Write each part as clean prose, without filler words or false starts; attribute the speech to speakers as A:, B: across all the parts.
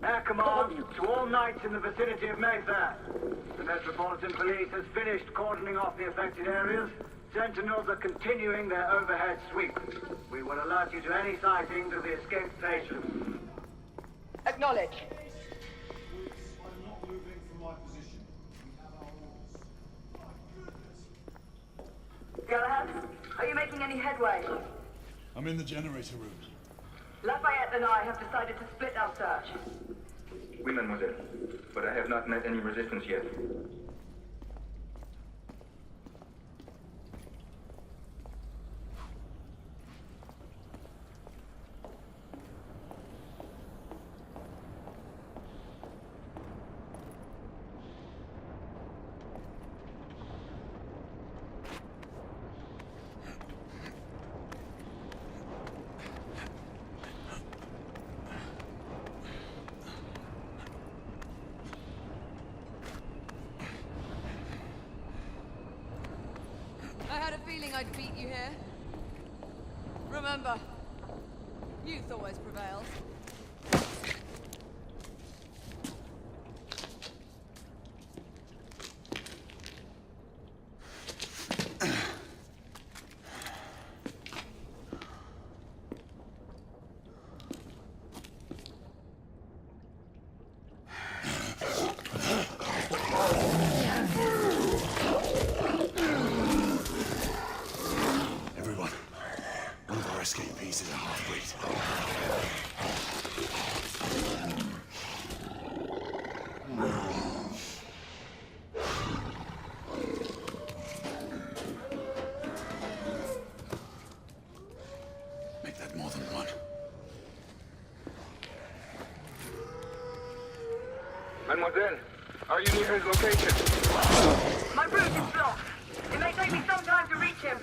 A: Air command to all knights in the vicinity of Mayfair. The Metropolitan Police has finished cordoning off the affected areas. Sentinels are continuing their overhead sweep. We will alert you to any sightings of the escaped patients.
B: Acknowledge.
C: I'm not moving from my position. We have our orders.
B: Galahad, are you making any headway?
C: I'm in the generator room.
B: Lafayette and I have decided to split our search.
D: Oui, mademoiselle. But I have not met any resistance yet.
E: I had a feeling I'd beat you here. Remember, youth always prevails.
C: Everyone, one of our escapees is a half-breed. Make that more than one.
D: Mademoiselle, are you near his location?
B: My route is blocked. It may take me some time to reach him.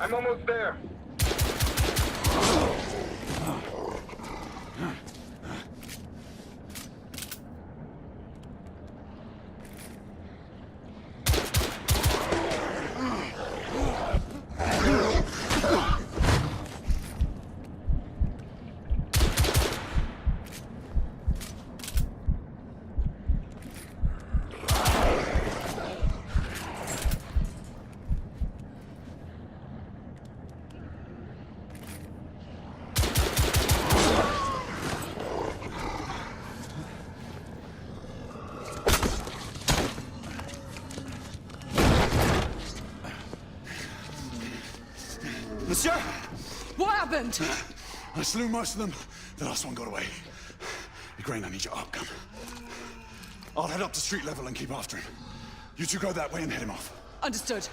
D: I'm almost there.
F: Monsieur!
E: What happened?
F: I slew most of them. The last one got away. Grain, I need your arc gun. I'll head up to street level and keep after him. You two go that way and head him off.
E: Understood.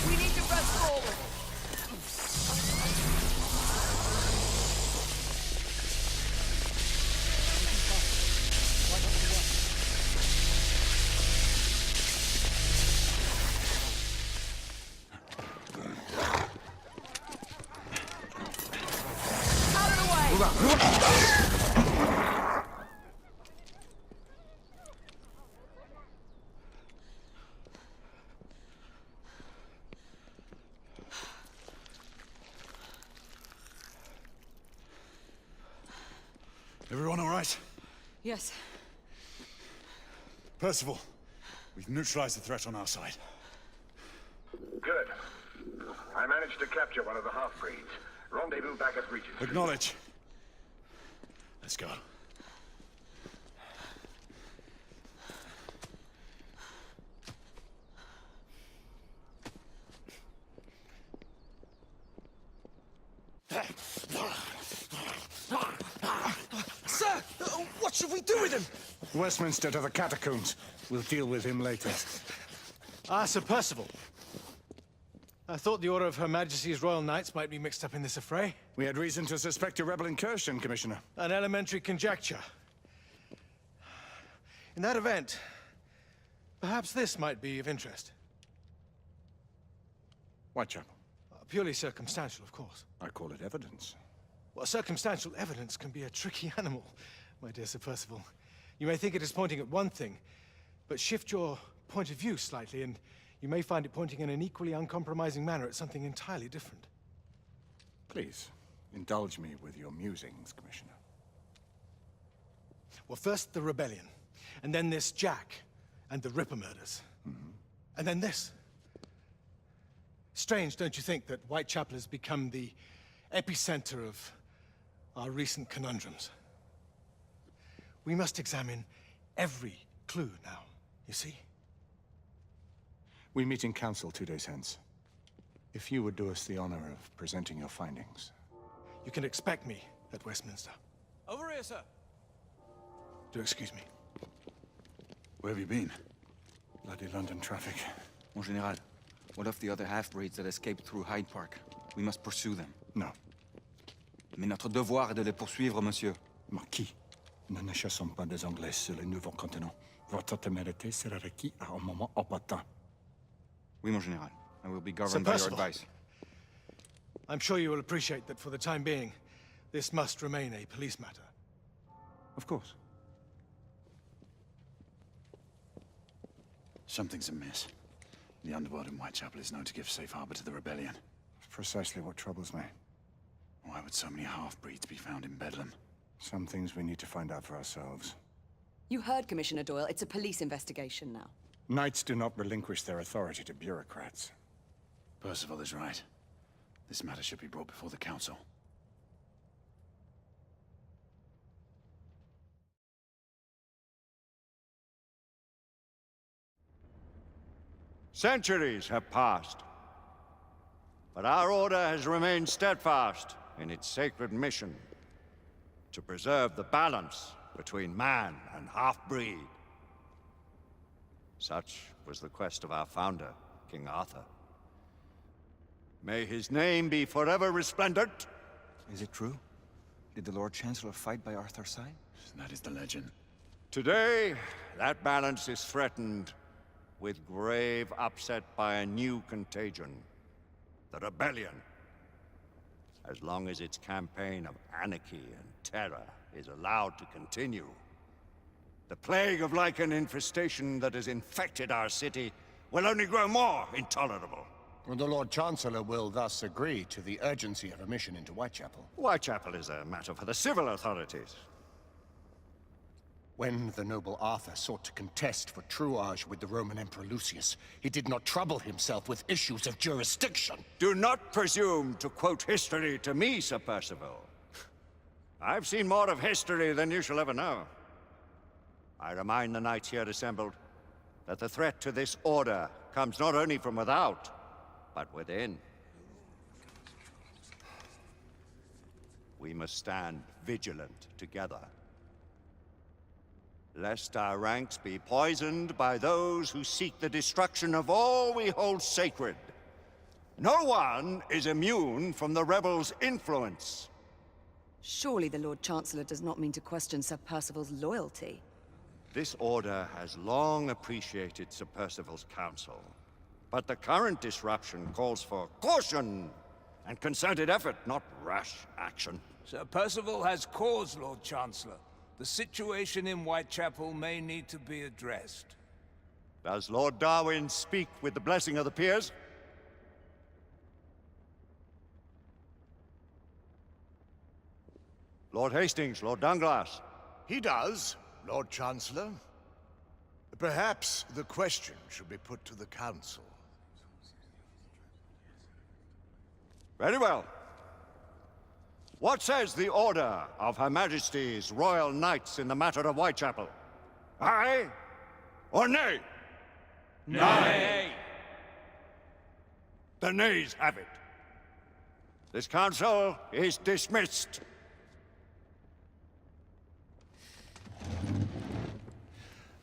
E: We need to press forward. Out of the way!
F: Everyone all right?
E: Yes.
F: Percival, we've neutralized the threat on our side.
G: Good. I managed to capture one of the half-breeds. Rendezvous back at Regent.
F: Acknowledge. Let's go.
H: Sir! What should we do with him?
I: Westminster to the catacombs. We'll deal with him later.
H: Ah, Sir Percival. I thought the Order of Her Majesty's Royal Knights might be mixed up in this affray.
I: We had reason to suspect a rebel incursion, Commissioner.
H: An elementary conjecture. In that event, perhaps this might be of interest.
I: Whitechapel.
H: Purely circumstantial, of course.
I: I call it evidence.
H: Well, circumstantial evidence can be a tricky animal, my dear Sir Percival. You may think it is pointing at one thing, but shift your point of view slightly, and you may find it pointing in an equally uncompromising manner at something entirely different.
I: Please, indulge me with your musings, Commissioner.
H: Well, first the rebellion, and then this Jack, and the Ripper murders. And then this. Strange, don't you think, that Whitechapel has become the epicenter of our recent conundrums? We must examine every clue now, you see?
I: We meet in council 2 days hence. If you would do us the honor of presenting your findings.
H: You can expect me at Westminster.
E: Over here, sir.
H: Do excuse me.
F: Where have you been?
I: Bloody London traffic.
J: Mon Général, what of the other half-breeds that escaped through Hyde Park? We must pursue them.
I: No.
J: Mais notre devoir est de les poursuivre, monsieur.
I: Marquis, nous ne chassons pas des Anglais sur le nouveau continent. Votre témérité sera requis à un moment opportun.
J: Oui, mon Général. I will be governed by your
H: Percival.
J: advice.
H: I'm sure you will appreciate that for the time being, this must remain a police matter.
I: Of course.
F: Something's amiss. The underworld in Whitechapel is known to give safe harbor to the rebellion.
I: It's precisely what troubles me.
F: would so many half-breeds be found in Bedlam?
I: Some things we need to find out for ourselves.
K: You heard Commissioner Doyle. It's a police investigation now.
I: Knights do not relinquish their authority to bureaucrats.
F: Percival is right. This matter should be brought before the council.
L: Centuries have passed, but our order has remained steadfast in its sacred mission to preserve the balance between man and half-breed. Such was the quest of our founder, King Arthur. May his name be forever resplendent.
J: Is it true? Did the Lord Chancellor fight by Arthur's side?
F: That is the legend.
L: Today, that balance is threatened with grave upset by a new contagion, the rebellion. As long as its campaign of anarchy and terror is allowed to continue, the plague of lichen infestation that has infected our city will only grow more intolerable.
G: The Lord Chancellor will thus agree to the urgency of a mission into Whitechapel.
L: Whitechapel is a matter for the civil authorities.
G: When the noble Arthur sought to contest for truage with the Roman Emperor Lucius, he did not trouble himself with issues of jurisdiction.
L: Do not presume to quote history to me, Sir Percival. I've seen more of history than you shall ever know. I remind the knights here assembled that the threat to this order comes not only from without, but within. We must stand vigilant together, lest our ranks be poisoned by those who seek the destruction of all we hold sacred. No one is immune from the rebels' influence.
K: Surely the Lord Chancellor does not mean to question Sir Percival's loyalty.
L: This order has long appreciated Sir Percival's counsel, but the current disruption calls for caution and concerted effort, not rash action.
M: Sir Percival has cause, Lord Chancellor. The situation in Whitechapel may need to be addressed.
L: Does Lord Darwin speak with the blessing of the peers? Lord Hastings, Lord Dunglass.
N: He does, Lord Chancellor. Perhaps the question should be put to the Council.
L: Very well. What says the Order of Her Majesty's Royal Knights in the matter of Whitechapel? Aye or nay?
M: Nay!
L: The nays have it. This council is dismissed.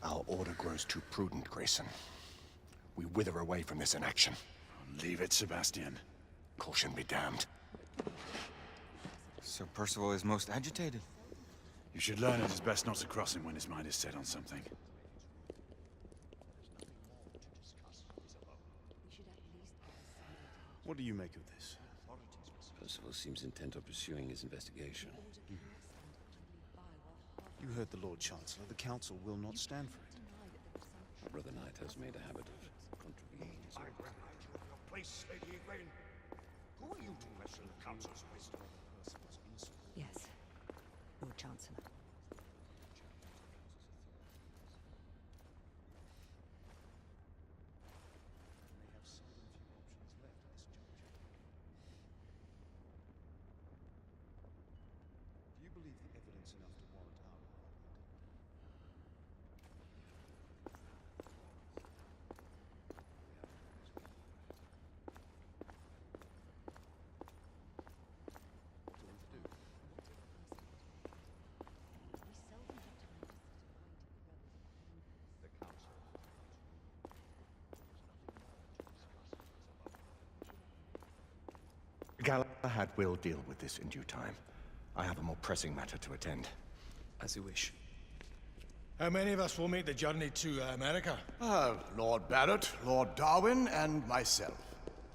G: Our order grows too prudent, Grayson. We wither away from this inaction.
F: Leave it, Sebastian.
G: Caution be damned.
J: Sir Percival is most agitated.
F: You should learn it is best not to cross him when his mind is set on something.
O: What do you make of this?
P: Percival seems intent on pursuing his investigation.
O: You heard the Lord Chancellor. The Council will not stand for it.
P: My brother Knight has made a habit of contravening his orders.
L: Place, Lady Egwene. Who are you to question the Council's wisdom?
K: Yes, Lord Chancellor.
O: Do you believe the evidence enough to warrant our arrest?
G: Galahad will deal with this in due time. I have a more pressing matter to attend.
J: As you wish.
H: How many of us will make the journey to America?
N: Lord Barrett, Lord Darwin, and myself.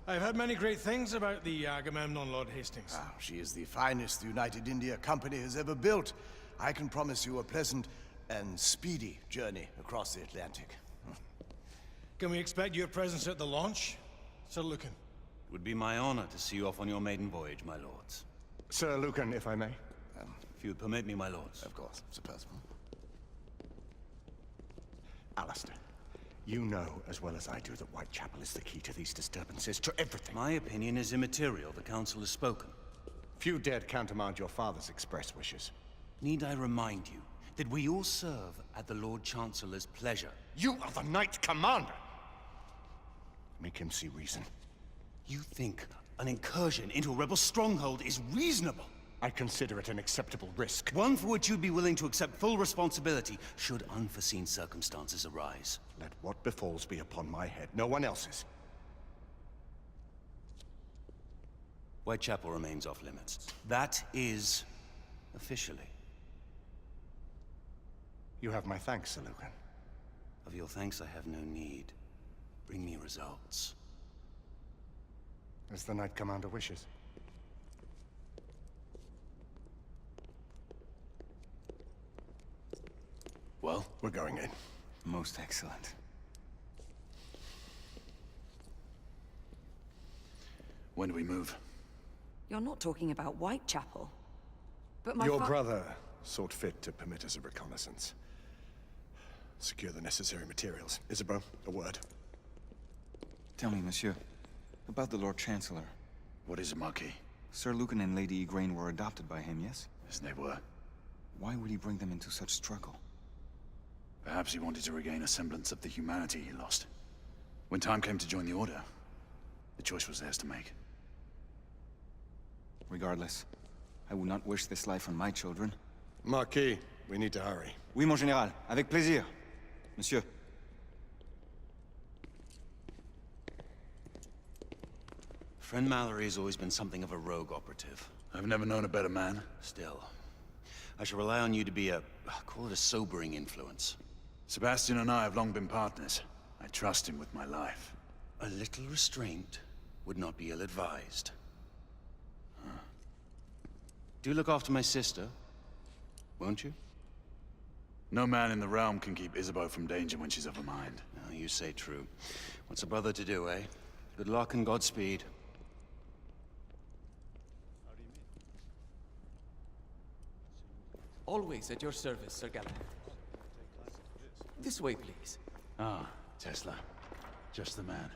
H: I've heard many great things about the Agamemnon, Lord Hastings.
N: She is the finest the United India Company has ever built. I can promise you a pleasant and speedy journey across the Atlantic.
H: Can we expect your presence at the launch? Sir Lucan.
Q: It would be my honor to see you off on your maiden voyage, my lords.
G: Sir Lucan, if I may.
Q: If you'd permit me, my lords.
N: Of course, Sir Percival.
G: Alistair, you know as well as I do that Whitechapel is the key to these disturbances, to everything.
Q: My opinion is immaterial. The Council has spoken.
G: Few dared countermand your father's express wishes.
Q: Need I remind you that we all serve at the Lord Chancellor's pleasure?
G: You are the Knight Commander! Make him see reason.
Q: You think an incursion into a rebel stronghold is reasonable?
G: I consider it an acceptable risk.
Q: One for which you'd be willing to accept full responsibility should unforeseen circumstances arise.
G: Let what befalls be upon my head, no one else's.
Q: Whitechapel remains off limits. That is officially.
G: You have my thanks, Sir Lucan.
Q: Of your thanks I have no need. Bring me results.
G: As the Knight Commander wishes.
F: Well,
G: we're going in.
J: Most excellent.
F: When do we move?
K: You're not talking about Whitechapel. But
F: Your brother sought fit to permit us a reconnaissance. Secure the necessary materials. Isabeau, a word.
J: Tell me, monsieur, about the Lord Chancellor.
F: What is it, Marquis?
J: Sir Lucan and Lady Igraine were adopted by him, yes?
F: Yes, they were.
J: Why would he bring them into such struggle?
F: Perhaps he wanted to regain a semblance of the humanity he lost. When time came to join the Order, the choice was theirs to make.
J: Regardless, I would not wish this life on my children.
F: Marquis, we need to hurry.
J: Oui, mon général. Avec plaisir. Monsieur.
Q: Friend Mallory has always been something of a rogue operative.
F: I've never known a better man.
Q: Still, I shall rely on you to be call it a sobering influence.
F: Sebastian and I have long been partners. I trust him with my life.
Q: A little restraint would not be ill-advised. Do look after my sister, won't you?
F: No man in the realm can keep Isabeau from danger when she's of a mind.
Q: Oh, you say true. What's a brother to do, eh? Good luck and Godspeed.
R: Always at your service, Sir Galahad. This way, please.
F: Ah, Tesla. Just the man.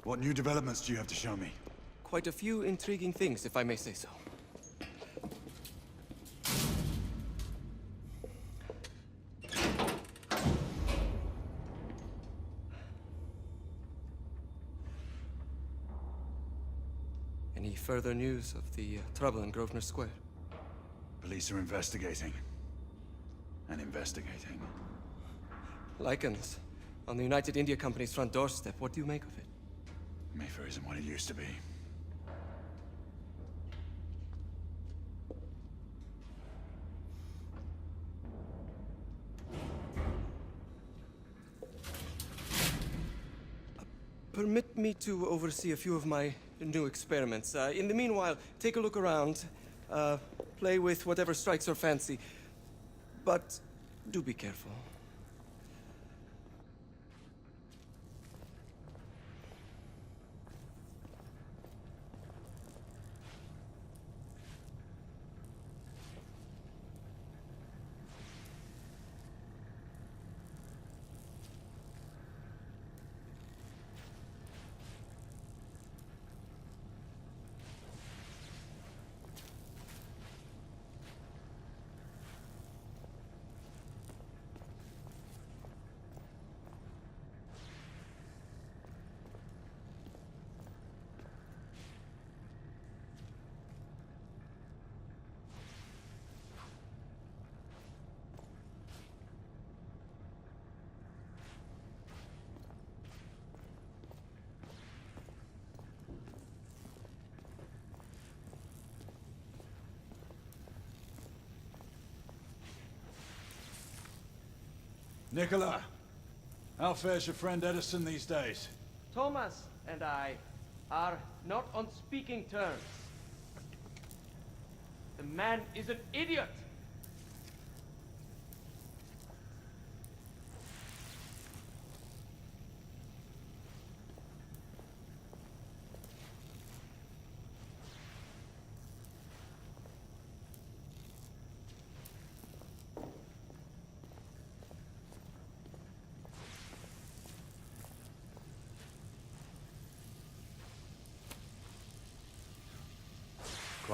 F: What new developments do you have to show me?
R: Quite a few intriguing things, if I may say so. Any further news of the trouble in Grosvenor Square?
F: Police are investigating. And investigating.
R: Lycans, on the United India Company's front doorstep. What do you make of it?
F: Mayfair isn't what it used to be.
R: Permit me to oversee a few of my new experiments. In the meanwhile, take a look around. Play with whatever strikes your fancy. But do be careful.
F: Nicola, how fares your friend Edison these days?
R: Thomas and I are not on speaking terms. The man is an idiot.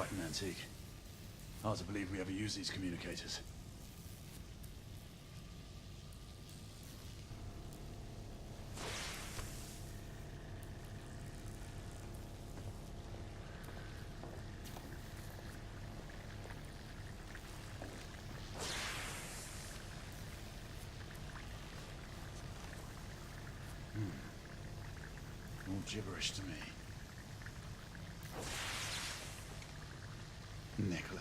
F: quite an antique. Hard to believe we ever use these communicators. All gibberish to me. Nicola,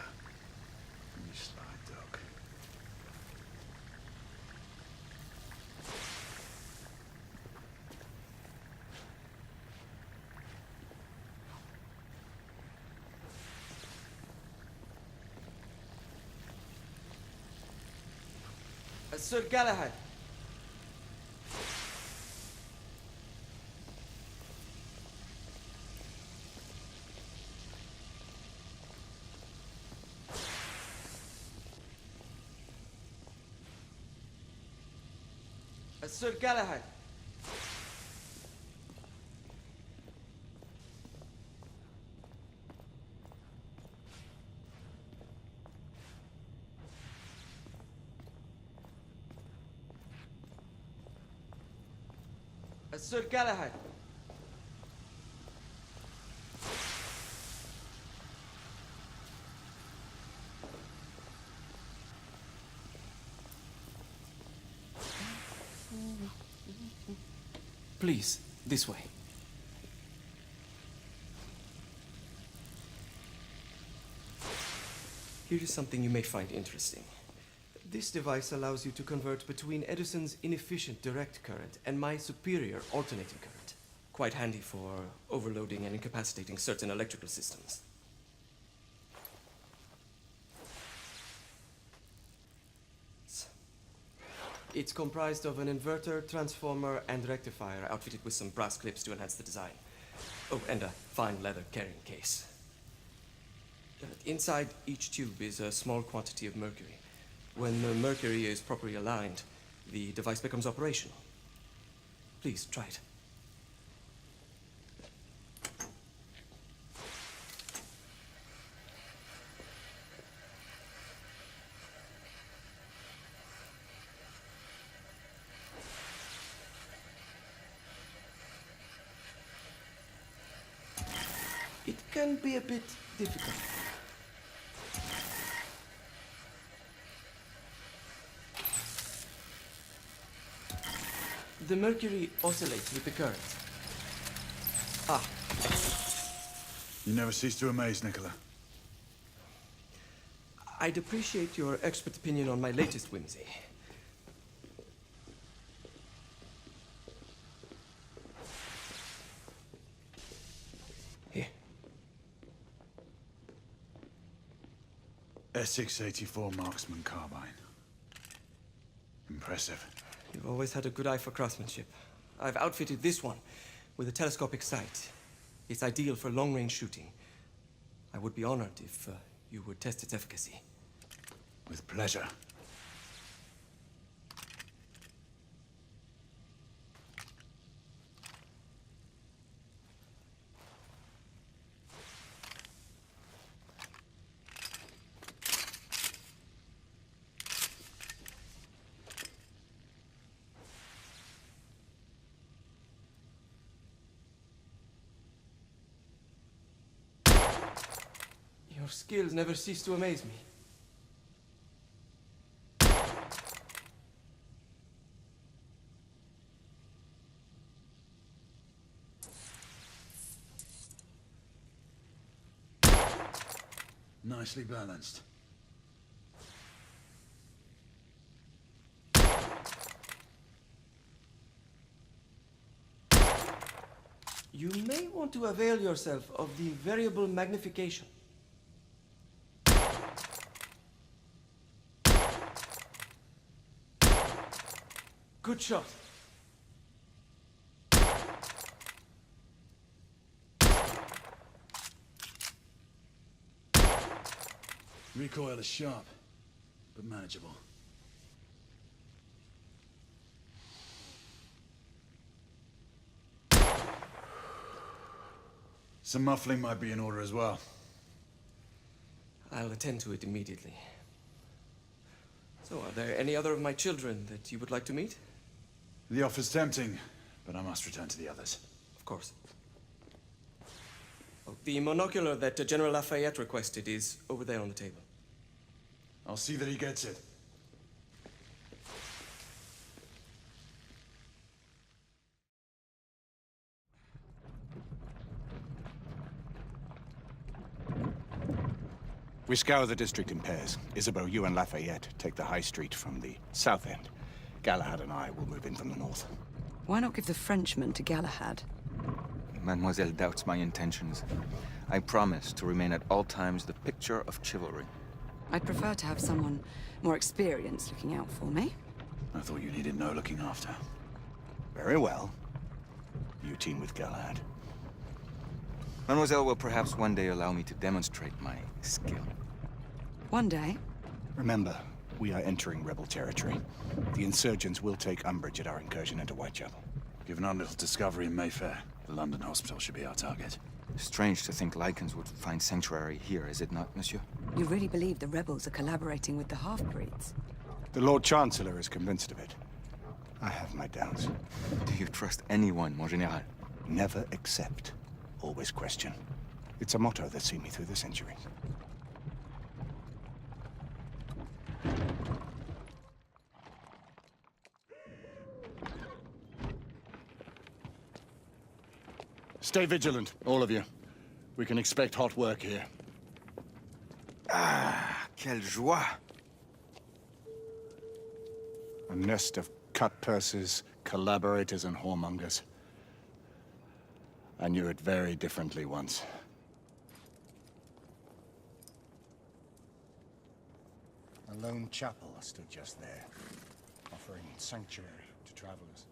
F: you sly dog.
R: Sir Galahad. Sir Galahad. Sir Galahad.
S: Please, this way.
R: Here is something you may find interesting. This device allows you to convert between Edison's inefficient direct current and my superior alternating current. Quite handy for overloading and incapacitating certain electrical systems. It's comprised of an inverter, transformer, and rectifier outfitted with some brass clips to enhance the design. Oh, and a fine leather carrying case. Inside each tube is a small quantity of mercury. When the mercury is properly aligned, the device becomes operational. Please, try it. It can be a bit difficult. The mercury oscillates with the current. Ah.
F: You never cease to amaze, Nicola.
R: I'd appreciate your expert opinion on my latest whimsy. Here.
F: S684 Marksman Carbine. Impressive.
R: You've always had a good eye for craftsmanship. I've outfitted this one with a telescopic sight. It's ideal for long-range shooting. I would be honored if you would test its efficacy.
F: With pleasure.
R: Your skills never cease to amaze me.
F: Nicely balanced.
R: You may want to avail yourself of the variable magnification. Good shot.
F: Recoil is sharp, but manageable. Some muffling might be in order as well.
R: I'll attend to it immediately. So, are there any other of my children that you would like to meet?
F: The offer's tempting, but I must return to the others.
R: Of course. Oh, the monocular that General Lafayette requested is over there on the table.
F: I'll see that he gets it.
G: We scour the district in pairs. Isabeau, you and Lafayette take the high street from the south end. Galahad and I will move in from the north.
K: Why not give the Frenchman to Galahad?
J: Mademoiselle doubts my intentions. I promise to remain at all times the picture of chivalry.
K: I'd prefer to have someone more experienced looking out for me.
F: I thought you needed no looking after.
G: Very well. You team with Galahad.
J: Mademoiselle will perhaps one day allow me to demonstrate my skill.
K: One day?
G: Remember, we are entering rebel territory. The insurgents will take umbrage at our incursion into Whitechapel.
F: Given our little discovery in Mayfair, the London hospital should be our target.
J: Strange to think Lycans would find sanctuary here, is it not, monsieur?
K: You really believe the rebels are collaborating with the half-breeds?
G: The Lord Chancellor is convinced of it. I have my doubts.
J: Do you trust anyone, mon général?
G: Never accept. Always question. It's a motto that's seen me through the centuries. Stay vigilant, all of you. We can expect hot work here.
J: Ah, quelle joie!
G: A nest of cut-purses, collaborators, and whoremongers. I knew it very differently once. A lone chapel stood just there, offering sanctuary to travelers.